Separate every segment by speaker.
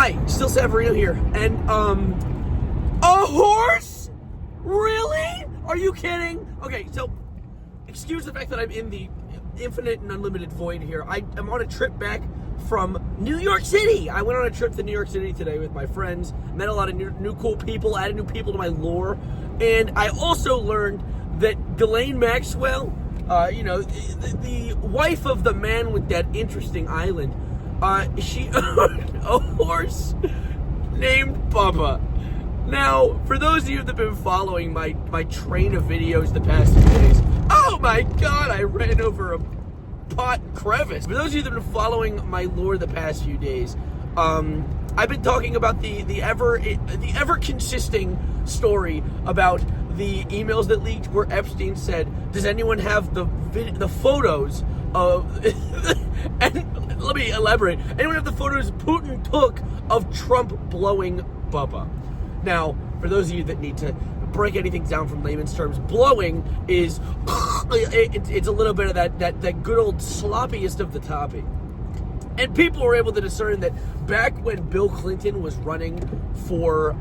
Speaker 1: Hi, still Savarino here, and, a horse? Really? Are you kidding? Okay, so, excuse the fact that I'm in the infinite and unlimited void here. I'm on a trip back from New York City. I went on a trip to New York City today with my friends, met a lot of new cool people, added new people to my lore, and I also learned that Ghislaine Maxwell, the wife of the man with that interesting island, she owned a horse named Bubba. Now, for those of you that have been following my train of videos the past few days, oh my god, I ran over a pot crevice. For those of you that have been following my lore the past few days, I've been talking about the ever consisting story about the emails that leaked where Epstein said, does anyone have the photos of and let me elaborate, anyone have the photos Putin took of Trump blowing Bubba? Now, for those of you that need to break anything down from layman's terms, blowing is it's a little bit of that good old sloppiest of the toppy. And people were able to discern that back when Bill Clinton was running for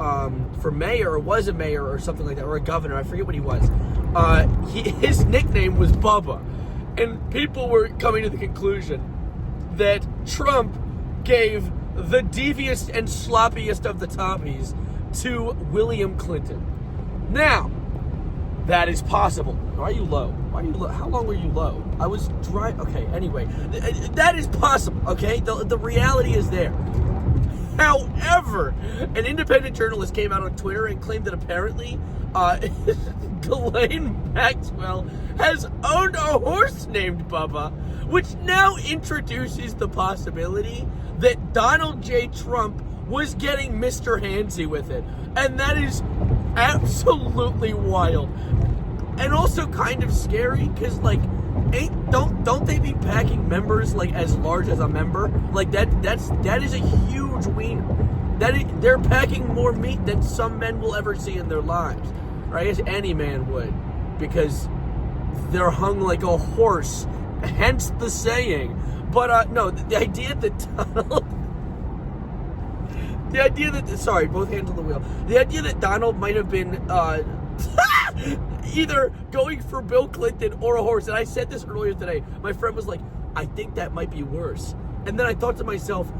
Speaker 1: mayor, or was a mayor or something like that, or a governor, I forget what he was, his nickname was Bubba. And people were coming to the conclusion that Trump gave the devious and sloppiest of the toppies to William Clinton. Now, that is possible. Why are you low? How long were you low? I was dry. Okay, anyway, that is possible, okay? The reality is there. However, an independent journalist came out on Twitter and claimed that apparently Ghislaine Maxwell has owned a horse named Bubba, which now introduces the possibility that Donald J. Trump was getting Mr. Handsy with it. And that is absolutely wild. And also kind of scary, because, like, don't they be packing members, like, as large as a member? Like, that is a huge wiener. They're packing more meat than some men will ever see in their lives. Or I guess any man would, because they're hung like a horse, hence the saying. But, no, the idea that Donald... sorry, both hands on the wheel. The idea that Donald might have been, either going for Bill Clinton or a horse, and I said this earlier today, my friend was like, I think that might be worse. And then I thought to myself,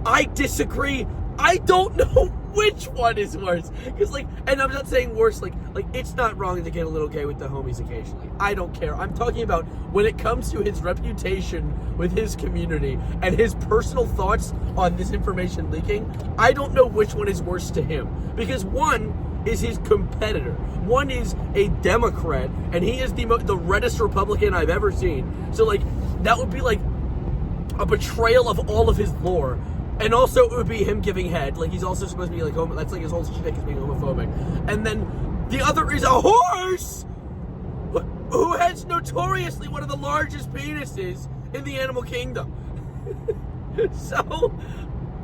Speaker 1: I disagree. I don't know which one is worse. Because, like, and I'm not saying worse, like it's not wrong to get a little gay with the homies occasionally. I don't care. I'm talking about when it comes to his reputation with his community and his personal thoughts on this information leaking, I don't know which one is worse to him. Because one is his competitor. One is a Democrat, and he is the reddest Republican I've ever seen. So, like, that would be like a betrayal of all of his lore. And also, it would be him giving head. Like, he's also supposed to be, like, that's like his whole shtick is being homophobic. And then the other is a horse who has notoriously one of the largest penises in the animal kingdom. So,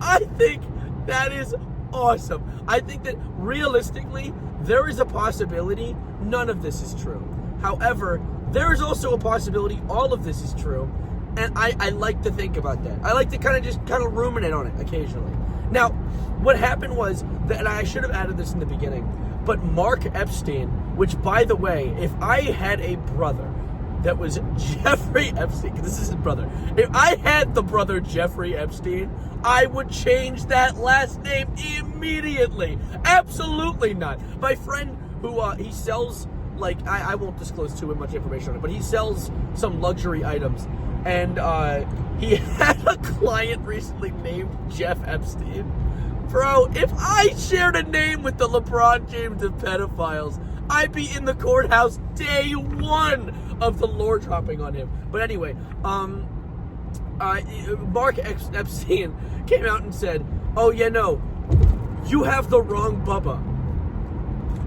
Speaker 1: I think that is awesome. I think that realistically, there is a possibility none of this is true. However, there is also a possibility all of this is true. And I like to think about that. I like to kind of ruminate on it occasionally. Now, what happened was that, and I should have added this in the beginning, but Mark Epstein, which, by the way, if I had a brother that was Jeffrey Epstein, because this is his brother, if I had the brother Jeffrey Epstein, I would change that last name immediately. Absolutely not. My friend who, he sells, like, I won't disclose too much information on it, but he sells some luxury items. And he had a client recently named Jeff Epstein. Bro, if I shared a name with the LeBron James of pedophiles, I'd be in the courthouse day one of the lore dropping on him. But anyway, Mark Epstein came out and said, oh, yeah, no, you have the wrong Bubba.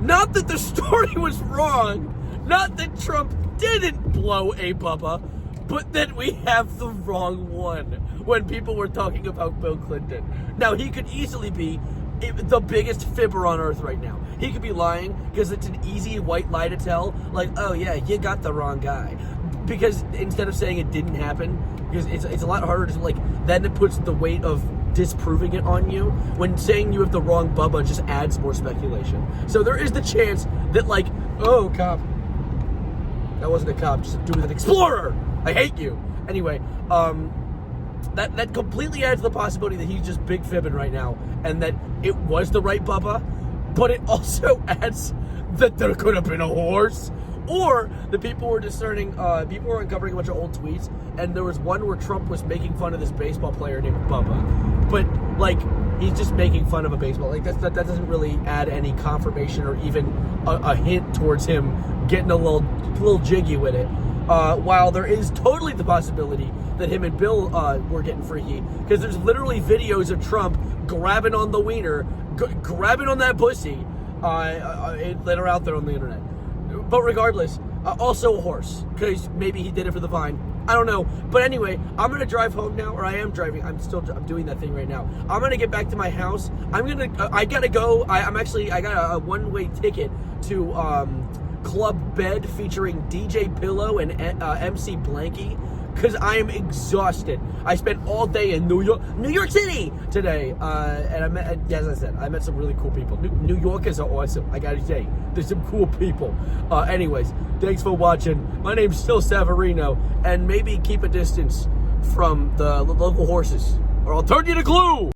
Speaker 1: Not that the story was wrong, not that Trump didn't blow a Bubba, but that we have the wrong one when people were talking about Bill Clinton. Now, he could easily be the biggest fibber on earth right now. He could be lying because it's an easy white lie to tell. Like, oh yeah, you got the wrong guy. Because instead of saying it didn't happen, because it's a lot harder to, like, then it puts the weight of disproving it on you, when saying you have the wrong Bubba just adds more speculation. So there is the chance that, like, oh, cop. That wasn't a cop, just a dude with an Explorer. I hate you. Anyway, that completely adds the possibility that he's just big fibbing right now, and that it was the right Bubba, but it also adds that there could have been a horse, or the people were discerning, people were uncovering a bunch of old tweets, and there was one where Trump was making fun of this baseball player named Bubba, but, like, he's just making fun of a baseball. Like, that doesn't really add any confirmation or even a hint towards him getting a little jiggy with it. While there is totally the possibility that him and Bill were getting freaky, because there's literally videos of Trump grabbing on the wiener, grabbing on that pussy, that are out there on the internet. But regardless, also a horse, because maybe he did it for the vine. I don't know. But anyway, I'm gonna drive home now, or I am driving. I'm doing that thing right now. I'm gonna get back to my house. I gotta go. I got a one-way ticket to Club Bed featuring DJ Pillow and MC Blanky, because I am exhausted. I spent all day in New York City today, and as I said, I met some really cool people. New Yorkers are awesome, I gotta say. There's some cool people. Anyways, thanks for watching. My name's still Savarino, and maybe keep a distance from the local horses, or I'll turn you to glue!